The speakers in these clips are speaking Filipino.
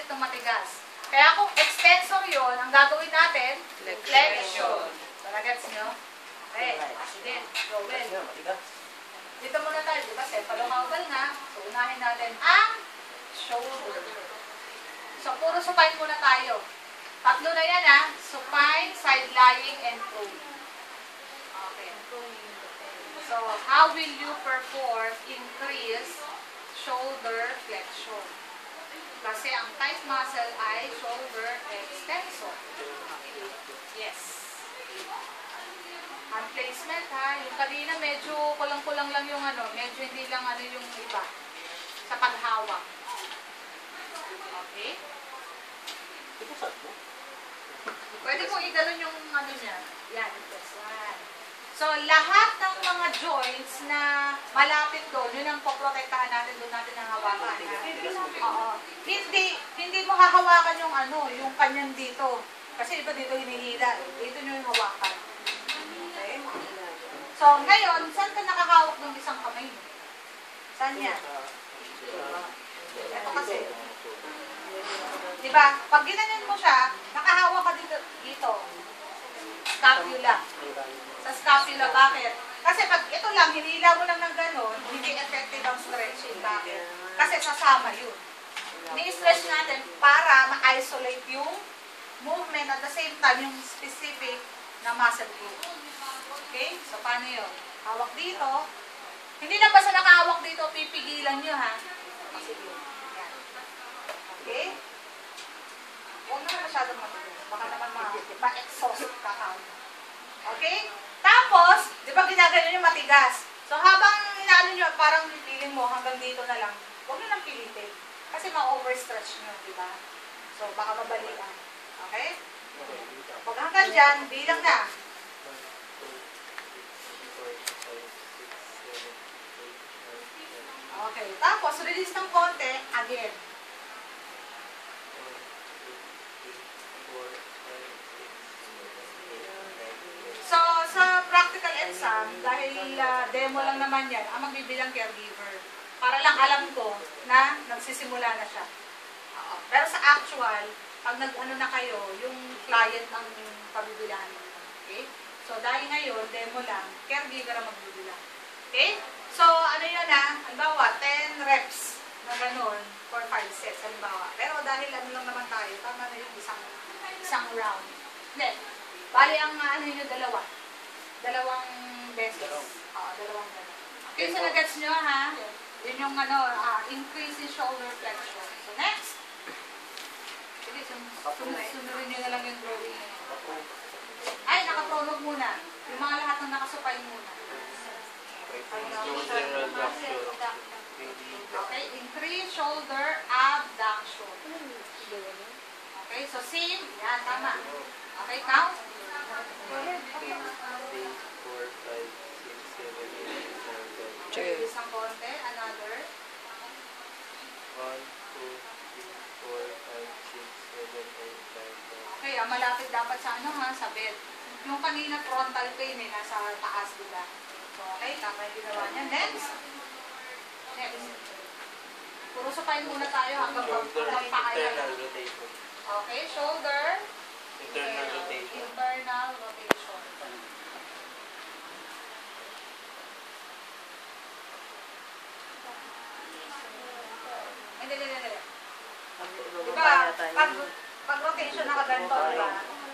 ito matigas. Kaya kung extensor yon, ang gagawin natin, flexion. Paragets nyo? Okay, sige. Joel. Dito muna tayo, di ba? Cephalocaugal nga. So, unahin natin ang shoulder. So, puro supine muna tayo. Tatlo na yan, ha? Supine, side-lying, and prone. Okay. So, how will you perform increase shoulder flexion? Kasi ang tight muscle ay shoulder extensor. Yes. Hand placement, ha? Yung kanina medyo kulang-kulang lang yung ano, medyo hindi lang ano yung iba sa paghawak. Okay? Pwede kong iganon yung ano niya. Yan, this one. So, lahat ng mga joints na malapit doon, yun ang poprotektahan natin, doon natin ang hawakan. Oo. Hindi mo hahawakan yung ano, yung kanyang dito. Kasi iba dito hinihila. Dito nyo yung hawakan. Okay? So, ngayon, saan ka nakahawak ng isang kamay mo? Saan yan? Ito kasi. Diba? Pag ginanon mo siya, nakahawak ka dito. Scapula. Sa scapula, bakit? Kasi pag ito lang, hinila mo lang ng gano'n, hindi effective ang stretching. Bakit? Kasi sasama yun. Ni-stretch natin para ma-isolate yung movement at the same time yung specific na muscle group. Okay? So, paano yun? Hawak dito. Hindi lang basta nakahawak dito, pipigilan nyo, ha? Kasi yun. Yan. Okay? Huwag naman masyadong matuloy. Baka naman ma-exhaust ka ka. Okay? Tapos, di ba ginagano nyo matigas? So, habang inaano nyo, parang feeling mo hanggang dito na lang, huwag nyo lang pilitin. Kasi ma-overstretch nyo, di ba? So, baka mabalian. Okay? Pag hanggang dyan, bilang na. Okay. Tapos, release ng konti, again. So, sa practical exam, dahil demo lang naman yan, ang magbibilang caregiver. Para lang alam ko na nagsisimula na siya. Pero sa actual, pag nag-ano na kayo, yung client ang pabibilahan mo. Okay? So, dahil ngayon, demo lang, caregiver ang magbibilang. Okay? So, ano yun halimbawa, 10 reps na gano'n for 5 sets, halimbawa. Pero dahil ano lang naman tayo, tama na yung isang round. Hindi. Bali ang ano yun, dalawang beses. Dalawang gano'n. Okay, so nagets nyo, ha? Yun yung ano, increase in shoulder flexion. So, next. Sige, sunurin nyo na lang yung drawing. Ay, nakapronog muna. Yung mga lahat ng nakasupay muna. Okay, increase shoulder abduction. Okay, so same. Yan, tama. Okay, count. 1, 2, 3, 4, 5, 6, 7, 8, 9, 10. Okay, isang konti. Another. 1, 2, 3, 4, 5, 6, 7, 8, 9, 10. Okay, malapit dapat sa ano ha, sa bed. Yung kanina frontal pain nasa taas, diba? So, okay, tama yung ginawa niya. Next. Puro supine muna tayo hanggang pagpakaya. Internal rotation. Okay, shoulder. Internal rotation. Internal rotation. Hindi. Diba, pag rotation nakaganto, diba?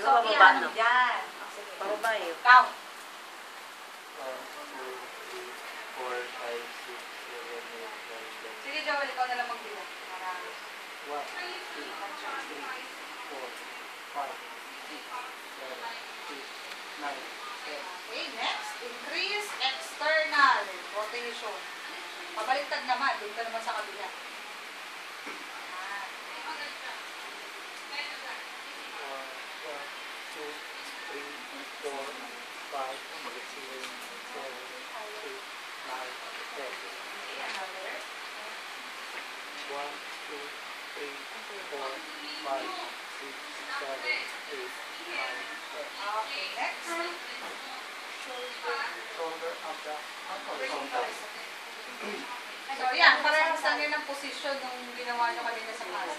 So, iyan, yan. Sige. Count. 1, 2, 3, 4, 5, 6, 7, 8, 9, 10. Sige, Joel, ikaw na lang magbilang. Marami. 1, 2, 3, 4, 5, 6, 7, 8, 9, 10. Okay, next. Increase external rotation. Pabaliktad naman. Dito naman sa kabila. shoulder abduction. So, yan. Parehas lang yun ang posisyon nung ginawa nyo kanina sa class.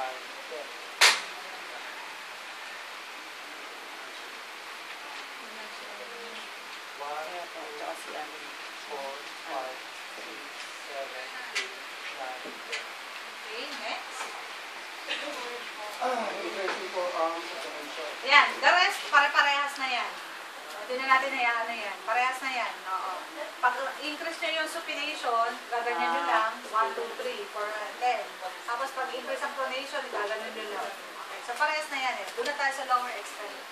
10. One, Kaya po, tsaka si ano. 4, 5, 6, 7, 8, 9, 10. Okay, next. Interesting po, short. Yan, the rest, pare-parehas na yan. Hindi na natin hayaan na yan. Parehas na yan. Oo. Pag increase nyo yung supination, gaganyan nyo lang. 1, 2, 3, 4, 10. Tapos pag increase ang pronation, gaganyan nyo lang. Okay, so parehas na yan eh. Doon na tayo sa lower extremity.